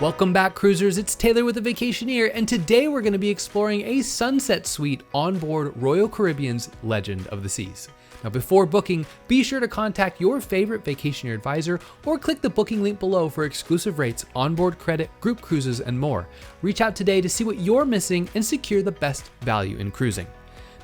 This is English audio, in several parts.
Welcome back, cruisers. It's Taylor with the Vacationeer, and today we're going to be exploring a sunset suite on board Royal Caribbean's Legend of the Seas. Now, before booking, be sure to contact your favorite Vacationeer advisor or click the booking link below for exclusive rates, onboard credit, group cruises, and more. Reach out today to see what you're missing and secure the best value in cruising.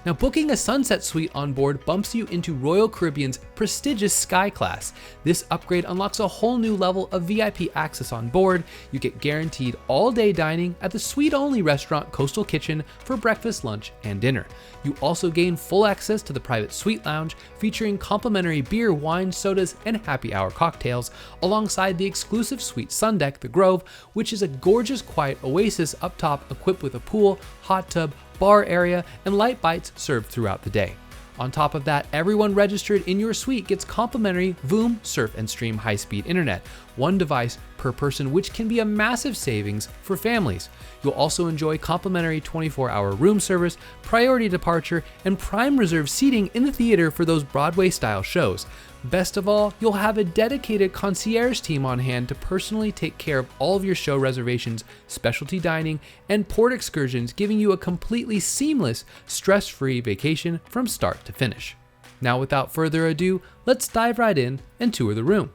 Now, booking a sunset suite on board bumps you into Royal Caribbean's prestigious Sky Class. This upgrade unlocks a whole new level of VIP access on board. You get guaranteed all-day dining at the suite-only restaurant Coastal Kitchen for breakfast, lunch, and dinner. You also gain full access to the private suite lounge, featuring complimentary beer, wine, sodas, and happy hour cocktails, alongside the exclusive suite sun deck, The Grove, which is a gorgeous, quiet oasis up top equipped with a pool, hot tub, bar area, and light bites served throughout the day. On top of that, everyone registered in your suite gets complimentary Voom, Surf, and Stream high-speed internet, one device per person, which can be a massive savings for families. You'll also enjoy complimentary 24-hour room service, priority departure, and prime reserve seating in the theater for those Broadway-style shows. Best of all, you'll have a dedicated concierge team on hand to personally take care of all of your show reservations, specialty dining, and port excursions, giving you a completely seamless, stress-free vacation from start to finish. Now, without further ado, let's dive right in and tour the room.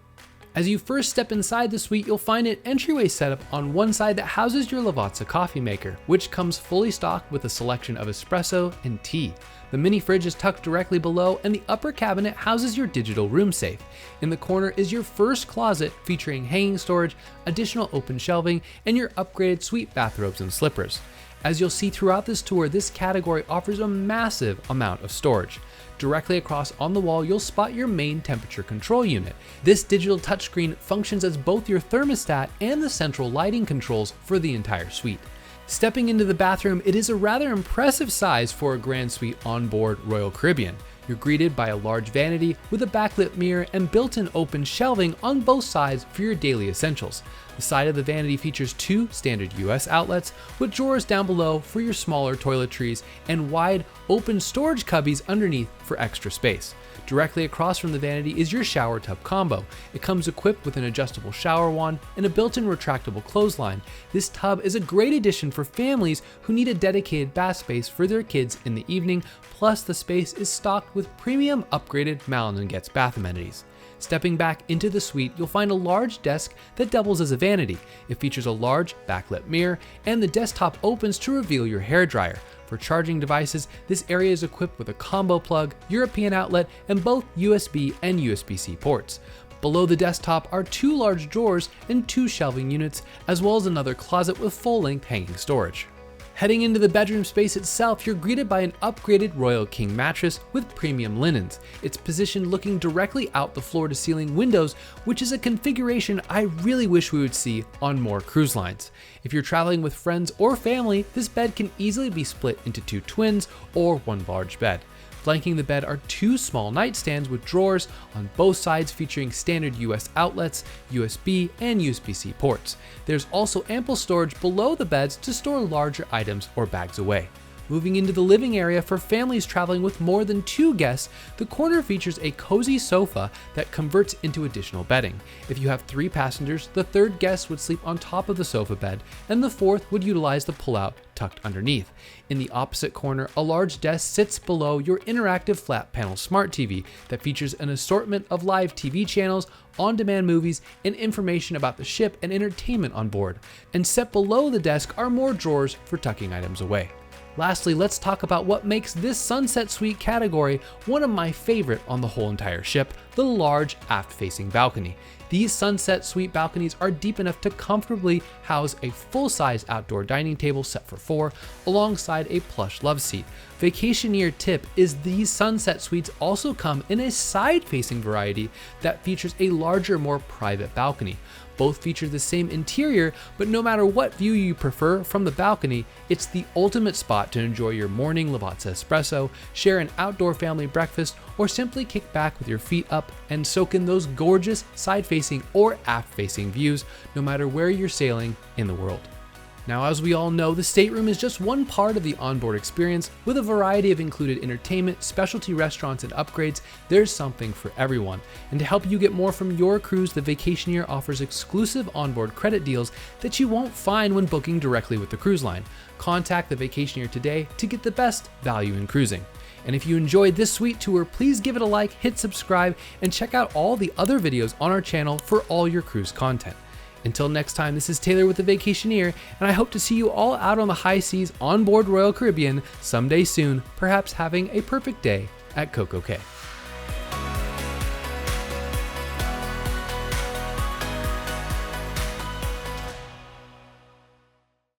As you first step inside the suite, you'll find an entryway setup on one side that houses your Lavazza coffee maker, which comes fully stocked with a selection of espresso and tea. The mini fridge is tucked directly below, and the upper cabinet houses your digital room safe. In the corner is your first closet featuring hanging storage, additional open shelving, and your upgraded suite bathrobes and slippers. As you'll see throughout this tour, this category offers a massive amount of storage. Directly across on the wall, you'll spot your main temperature control unit. This digital touchscreen functions as both your thermostat and the central lighting controls for the entire suite. Stepping into the bathroom, it is a rather impressive size for a grand suite on board Royal Caribbean. You're greeted by a large vanity with a backlit mirror and built-in open shelving on both sides for your daily essentials. The side of the vanity features two standard US outlets with drawers down below for your smaller toiletries and wide open storage cubbies underneath for extra space. Directly across from the vanity is your shower tub combo. It comes equipped with an adjustable shower wand and a built-in retractable clothesline. This tub is a great addition for families who need a dedicated bath space for their kids in the evening, plus the space is stocked with premium upgraded Malin & Getz bath amenities. Stepping back into the suite, you'll find a large desk that doubles as a vanity. It features a large backlit mirror, and the desktop opens to reveal your hairdryer. For charging devices, this area is equipped with a combo plug, European outlet, and both USB and USB-C ports. Below the desktop are two large drawers and two shelving units, as well as another closet with full-length hanging storage. Heading into the bedroom space itself, you're greeted by an upgraded Royal King mattress with premium linens. It's positioned looking directly out the floor-to-ceiling windows, which is a configuration I really wish we would see on more cruise lines. If you're traveling with friends or family, this bed can easily be split into two twins or one large bed. Flanking the bed are two small nightstands with drawers on both sides featuring standard US outlets, USB, and USB-C ports. There's also ample storage below the beds to store larger items or bags away. Moving into the living area for families traveling with more than two guests, the corner features a cozy sofa that converts into additional bedding. If you have three passengers, the third guest would sleep on top of the sofa bed, and the fourth would utilize the pull-out tucked underneath. In the opposite corner, a large desk sits below your interactive flat panel smart TV that features an assortment of live TV channels, on-demand movies, and information about the ship and entertainment on board. And set below the desk are more drawers for tucking items away. Lastly, let's talk about what makes this sunset suite category one of my favorite on the whole entire ship, the large aft-facing balcony. These sunset suite balconies are deep enough to comfortably house a full-size outdoor dining table set for four, alongside a plush love seat. Vacationeer tip is these sunset suites also come in a side-facing variety that features a larger, more private balcony. Both feature the same interior, but no matter what view you prefer from the balcony, it's the ultimate spot to enjoy your morning Lavazza espresso, share an outdoor family breakfast, or simply kick back with your feet up and soak in those gorgeous side-facing or aft-facing views, no matter where you're sailing in the world. Now, as we all know, the stateroom is just one part of the onboard experience. With a variety of included entertainment, specialty restaurants, and upgrades, there's something for everyone. And to help you get more from your cruise, the Vacationeer offers exclusive onboard credit deals that you won't find when booking directly with the cruise line. Contact the Vacationeer today to get the best value in cruising. And if you enjoyed this sweet tour, please give it a like, hit subscribe, and check out all the other videos on our channel for all your cruise content. Until next time, this is Taylor with the Vacationeer, and I hope to see you all out on the high seas on board Royal Caribbean someday soon, perhaps having a perfect day at Coco Cay.